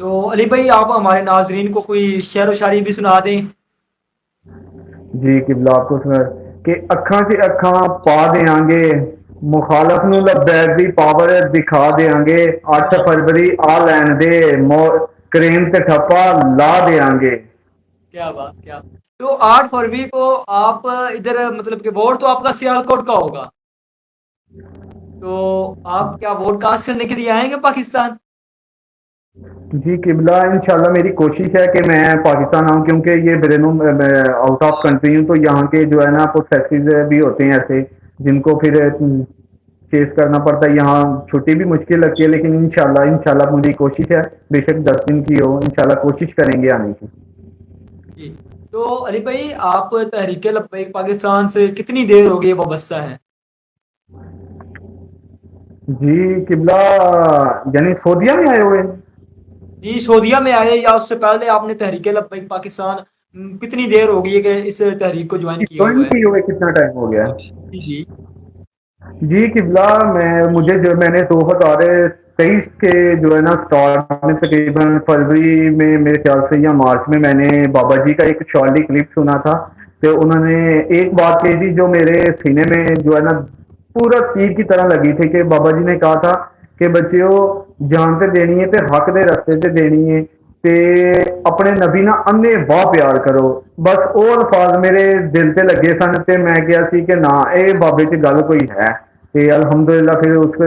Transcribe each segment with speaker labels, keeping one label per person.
Speaker 1: تو علی بھائی آپ ہمارے ناظرین کو کوئی شعر و شاعری بھی سنا دیں.
Speaker 2: جی قبلہ آپ کو سنا کہ اکھاں سے اکھاں پا دیاں گے، مخالف نو لبیک دی پاور دکھا دیاں گے، 8 فروری آ لین دے، کریم تے ٹھپا لا دیاں گے.
Speaker 1: کیا بات کیا. تو 8 فروری کو آپ ادھر مطلب کہ ووٹ تو آپ کا سیالکوٹ کا ہوگا، تو آپ کیا ووٹ کاسٹ کرنے کے لیے آئیں گے پاکستان؟
Speaker 2: جی قبلہ انشاءاللہ میری کوشش ہے کہ میں پاکستان آؤں، کیونکہ یہ آؤٹ آف کنٹری ہوں، تو یہاں کے جو ہے نا پروسیسز بھی ہوتے ہیں ایسے جن کو پھر چیز کرنا پڑتا ہے. یہاں چھٹی بھی مشکل لگتی ہے، لیکن انشاءاللہ میری کوشش ہے، بے شک 10 دن کی ہو، انشاءاللہ کوشش کریں گے آنے کی.
Speaker 1: جی. تو علی بھائی آپ تحریک لبیک پاکستان سے کتنی دیر ہو گئی وابستہ ہیں؟
Speaker 2: جی قبلہ یعنی سعودیہ میں آئے ہوئے ہیں.
Speaker 1: جی سعودیہ میں آئے یا اس سے پہلے آپ نے تحریک لبیک پاکستان کتنی دیر ہو گئی ہے کہ اس تحریک کو جوائن کیے
Speaker 2: جوائن
Speaker 1: ہوئے
Speaker 2: کی ہوئے کتنا ٹائم ہو گیا؟
Speaker 1: جی جی.
Speaker 2: جی قبلہ میں نے 2023 کے جو ہے نا سٹارٹ میں تقریباً فروری میں میرے خیال سے یا مارچ میں نے بابا جی کا ایک شارٹلی کلپ سنا تھا. تو انہوں نے ایک بات کہی تھی جو میرے سینے میں جو ہے نا پورا تیر کی طرح لگی تھی، کہ بابا جی نے کہا تھا کہ بچیو جان تے دینی ہے تے حق دے رستے تے دینی ہے، تے اپنے نبی نہ انے واہ پیار کرو. بس وہ الفاظ میرے دل تے لگے سن، تے میں کیا سی کہ نہ اے بابے چ گل کوئی ہے. تے الحمدللہ پھر اس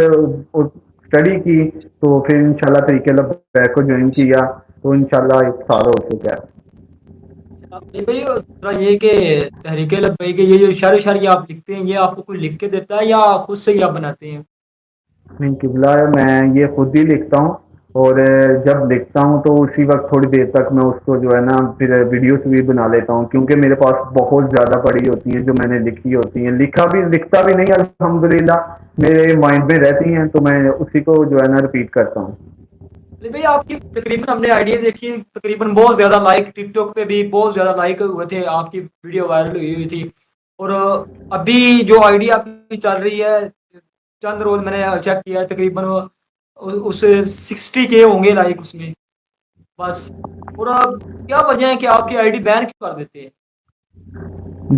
Speaker 2: اسٹڈی کی، تو پھر انشاءاللہ طریقے لبیک کو جوائن کیا، تو انشاءاللہ 1 سال ہو چکا ہے.
Speaker 1: نہیں بھائی ذرا یہ کہ تحریک لبیک کے یہ جو شعر و شاعری آپ لکھتے ہیں، یہ آپ کو کوئی لکھ کے دیتا ہے یا خود سے ہی آپ بناتے ہیں؟
Speaker 2: نہیں قبلہ میں یہ خود ہی لکھتا ہوں، اور جب لکھتا ہوں تو اسی وقت تھوڑی دیر تک میں اس کو جو ہے نا پھر ویڈیوز بھی بنا لیتا ہوں، کیونکہ میرے پاس بہت زیادہ پڑی ہوتی ہیں جو میں نے لکھی ہوتی ہیں. لکھتا بھی نہیں الحمدللہ، میرے مائنڈ میں رہتی ہیں، تو میں اسی کو جو ہے نا رپیٹ کرتا ہوں.
Speaker 1: علی بھائی آپ کی تقریباً ہم نے آئیڈیا دیکھی، تقریباً بہت زیادہ لائک ٹک ٹاک پہ بھی بہت زیادہ لائک ہوئے تھے، آپ کی ویڈیو وائرل ہوئی تھی. اور ابھی جو آئیڈیا آپ کی چل رہی ہے، چند روز میں نے چیک کیا ہے، تقریباً اس 60K ہوں گے لائک اس میں بس. اور اب کیا وجہ ہے کہ آپ کی آئی ڈی بین کیوں کر دیتے ہیں؟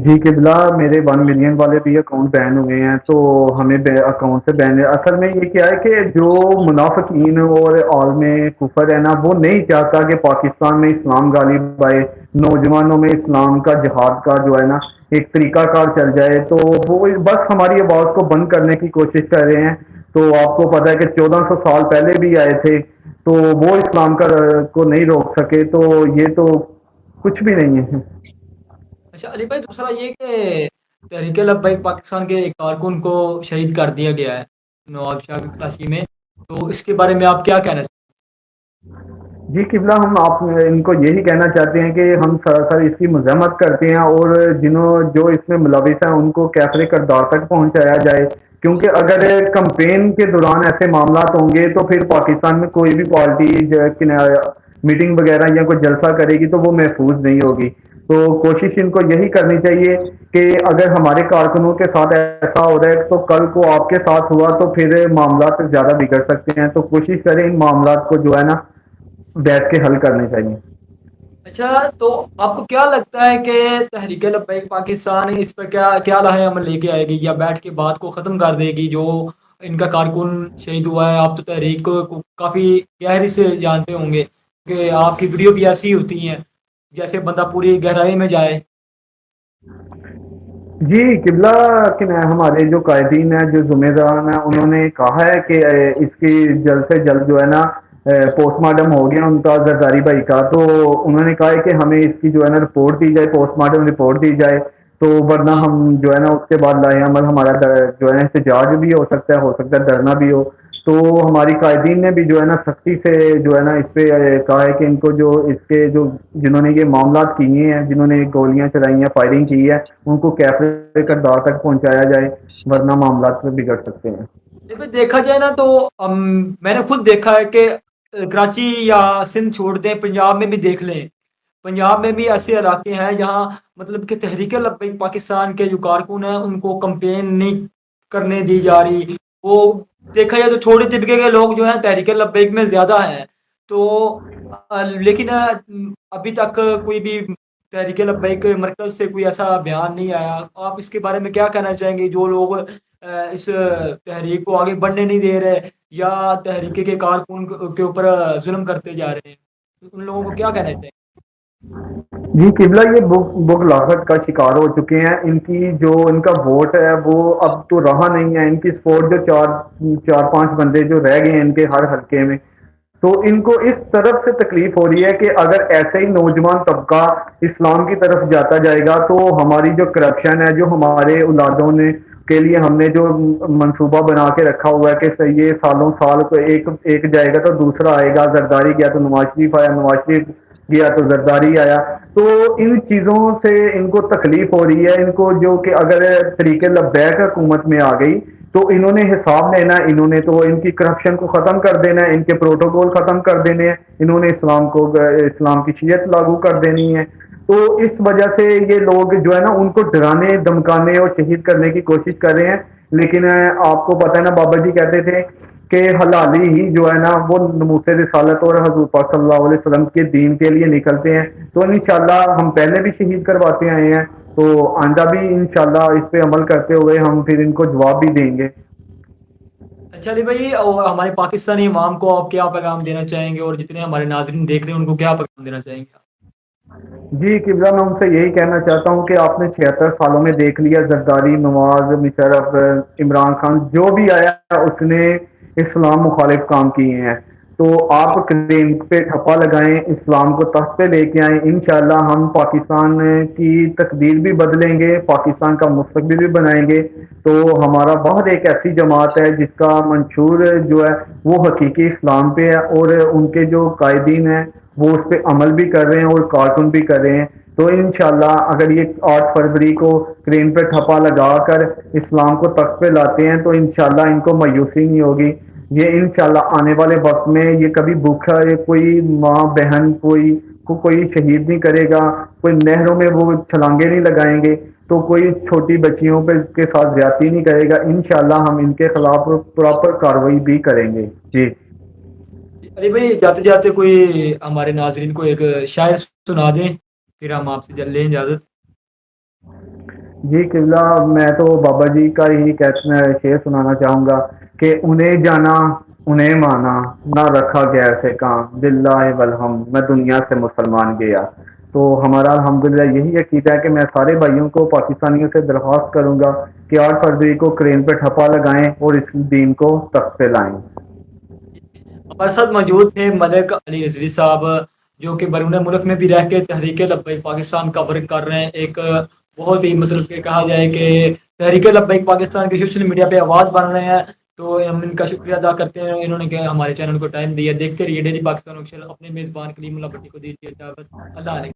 Speaker 2: جی قبلہ میرے 1 ملین والے بھی اکاؤنٹ بین ہوئے ہیں، تو ہمیں اکاؤنٹ سے بین اصل میں یہ کیا ہے کہ جو منافقین اور عالم کفر ہے نا، وہ نہیں چاہتا کہ پاکستان میں اسلام غالب آئے، نوجوانوں میں اسلام کا جہاد کا جو ہے نا ایک طریقہ کار چل جائے. تو وہ بس ہماری آواز کو بند کرنے کی کوشش کر رہے ہیں. تو آپ کو پتا ہے کہ 1400 سال پہلے بھی آئے تھے، تو وہ اسلام کا کو نہیں روک سکے، تو یہ تو کچھ بھی نہیں ہے.
Speaker 1: اچھا علی بھائی دوسرا یہ کہ تحریک لبیک پاکستان کے ایک کارکن کو شہید کر دیا گیا ہے نواب شاہ کی کلاسی میں، تو اس کے بارے میں آپ کیا کہنا چاہتے
Speaker 2: جی قبلہ ہم آپ ان کو یہی کہنا چاہتے ہیں کہ ہم سراسر اس کی مذمت کرتے ہیں، اور جو اس میں ملوث ہیں ان کو کیفر کردار تک پہنچایا جائے. کیونکہ اگر کمپین کے دوران ایسے معاملات ہوں گے تو پھر پاکستان میں کوئی بھی پارٹی میٹنگ وغیرہ یا کوئی جلسہ کرے گی تو وہ محفوظ نہیں ہوگی. تو کوشش ان کو یہی کرنی چاہیے کہ اگر ہمارے کارکنوں کے ساتھ ایسا ہو رہا ہے تو کل کو آپ کے ساتھ ہوا تو پھر معاملات زیادہ بگڑ سکتے ہیں. تو کوشش کریں ان معاملات کو جو ہے نا بیٹھ کے حل کرنے چاہیے.
Speaker 1: اچھا تو آپ کو کیا لگتا ہے کہ تحریک لبیک پاکستان اس پہ کیا لاہے عمل لے کے آئے گی، یا بیٹھ کے بات کو ختم کر دے گی؟ جو ان کا کارکن شہید ہوا ہے، آپ تو تحریک کو کافی گہری سے جانتے ہوں گے کہ آپ کی ویڈیو بھی ایسی ہوتی ہیں جیسے بندہ پوری گہرائی میں جائے.
Speaker 2: جی قبلہ ہمارے جو قائدین ہیں، جو ذمہ داران ہیں، انہوں نے کہا ہے کہ اس کی جلد سے جلد جو ہے نا پوسٹ مارٹم ہو گیا ان کا زرداری بھائی کا، تو انہوں نے کہا ہے کہ ہمیں اس کی جو ہے نا رپورٹ دی جائے، پوسٹ مارٹم رپورٹ دی جائے. تو ورنہ
Speaker 1: جی
Speaker 2: ہم جو ہے نا اس کے بعد لاہے عمل ہمارا جو ہے نا احتجاج بھی ہو سکتا ہے دھرنا بھی ہو. تو ہماری قائدین نے بھی جو ہے نا سختی سے جو ہے نا اس پہ کہا ہے کہ ان کو جو اس کے جو جنہوں نے یہ معاملات کیے ہیں، جنہوں نے گولیاں چلائی ہیں، فائرنگ کی ہے، ان کو کیفے کردار تک پہنچایا جائے، ورنہ معاملات میں بگڑ سکتے ہیں.
Speaker 1: دیکھا جائے نا تو میں نے خود دیکھا ہے کہ کراچی یا سندھ چھوڑ دیں، پنجاب میں بھی دیکھ لیں، پنجاب میں بھی ایسے علاقے ہیں جہاں مطلب کہ تحریک لبیک پاکستان کے جو کارکن ہیں ان کو کمپین نہیں کرنے دی جا رہی. وہ دیکھا جائے تو چھوٹے طبقے کے لوگ جو ہیں تحریک لبیک میں زیادہ ہیں. تو لیکن ابھی تک کوئی بھی تحریک لبیک مرکز سے کوئی ایسا بیان نہیں آیا. آپ اس کے بارے میں کیا کہنا چاہیں گے؟ جو لوگ اس تحریک کو آگے بڑھنے نہیں دے رہے یا تحریک کے کارکن کے اوپر ظلم کرتے جا رہے ہیں، ان لوگوں کو کیا کہنا چاہیں
Speaker 2: جی قبلہ، یہ بغلاہٹ کا شکار ہو چکے ہیں. ان کی جو ان کا ووٹ ہے وہ اب تو رہا نہیں ہے. ان کی سپورٹ جو چار پانچ بندے جو رہ گئے ہیں ان کے ہر حلقے میں، تو ان کو اس طرف سے تکلیف ہو رہی ہے کہ اگر ایسے ہی نوجوان طبقہ اسلام کی طرف جاتا جائے گا تو ہماری جو کرپشن ہے، جو ہمارے اولادوں نے کے لیے ہم نے جو منصوبہ بنا کے رکھا ہوا ہے کہ یہ سالوں سال کو ایک جائے گا تو دوسرا آئے گا. زرداری گیا تو نواز شریف آیا، نواز شریف گیا تو زرداری آیا. تو ان چیزوں سے ان کو تکلیف ہو رہی ہے. ان کو جو کہ اگر طریقے لبیک حکومت میں آ گئی تو انہوں نے حساب لینا ہے. انہوں نے تو ان کی کرپشن کو ختم کر دینا ہے، ان کے پروٹوکول ختم کر دینے ہیں. انہوں نے اسلام کی شریعت لاگو کر دینی ہے. تو اس وجہ سے یہ لوگ جو ہے نا ان کو ڈرانے دمکانے اور شہید کرنے کی کوشش کر رہے ہیں. لیکن آپ کو پتہ ہے نا، بابا جی کہتے تھے کہ حلالی ہی جو ہے نا وہ نموس رسالت اور حضور پاک صلی اللہ علیہ وسلم کے دین کے لیے نکلتے ہیں. تو انشاءاللہ ہم پہلے بھی شہید کرواتے آئے ہیں، تو آئندہ بھی انشاءاللہ اس پہ عمل کرتے ہوئے ہم پھر ان کو جواب بھی دیں گے.
Speaker 1: اچھا علی بھائی، اور ہمارے پاکستانی عوام کو آپ کیا پیغام دینا چاہیں گے، اور جتنے ہمارے ناظرین دیکھ رہے ہیں ان کو کیا پیغام دینا چاہیں گے؟
Speaker 2: جی قبلہ، میں ان سے یہی کہنا چاہتا ہوں کہ آپ نے 76 سالوں میں دیکھ لیا، زرداری، نواز، مشرف، عمران خان جو بھی آیا اس نے اسلام مخالف کام کیے ہیں. تو آپ کریم پہ ٹھپا لگائیں، اسلام کو تخت پہ لے کے آئیں. انشاءاللہ ہم پاکستان کی تقدیر بھی بدلیں گے، پاکستان کا مستقبل بھی بنائیں گے. تو ہمارا بہت ایک ایسی جماعت ہے جس کا منشور جو ہے وہ حقیقی اسلام پہ ہے، اور ان کے جو قائدین ہیں وہ اس پہ عمل بھی کر رہے ہیں اور کارٹون بھی کر رہے ہیں. تو انشاءاللہ اگر یہ 8 فروری کو کریم پہ ٹھپا لگا کر اسلام کو تخت پہ لاتے ہیں تو انشاءاللہ ان کو مایوسی نہیں ہوگی. یہ انشاءاللہ آنے والے وقت میں یہ کبھی بھوکا کوئی ماں بہن کوئی شہید نہیں کرے گا، کوئی نہروں میں وہ چھلانگے نہیں لگائیں گے، تو کوئی چھوٹی بچیوں پہ کے ساتھ زیادتی نہیں کرے گا. انشاءاللہ ہم ان کے خلاف پراپر کارروائی بھی کریں گے. جی
Speaker 1: علی بھائی، جاتے جاتے کوئی ہمارے ناظرین کو ایک شاعر سنا دیں، پھر ہم آپ سے لیں اجازت.
Speaker 2: جی قبلہ، میں تو بابا جی کا ہی شعر سنانا چاہوں گا کہ انہیں جانا انہیں مانا، نہ رکھا غیر سے کام، باللہ والہم، میں دنیا سے مسلمان گیا. تو ہمارا الحمدللہ یہی عقیدہ ہے کہ میں سارے بھائیوں کو پاکستانیوں سے درخواست کروں گا کہ 8 فروری کو کرین پہ ٹھپا لگائیں اور اس دین کو تخت پہ لائیں.
Speaker 1: ہمارے ساتھ موجود تھے ملک علی رضوی صاحب، جو کہ بیرون ملک میں بھی رہ کے تحریک لبیک پاکستان کا ورک کر رہے ہیں. ایک بہت ہی مطلب کہ کہا جائے کہ تحریک لبیک پاکستان کے سوشل میڈیا پہ آواز بن رہے ہیں. تو ہم ان کا شکریہ ادا کرتے ہیں، انہوں نے ہمارے چینل کو ٹائم دیا. دیکھتے رہیے ڈیلی پاکستان آفیشیل. اپنے میزبان کلیم اللہ بٹی کو دیجیے اجازت. اللہ علیہ.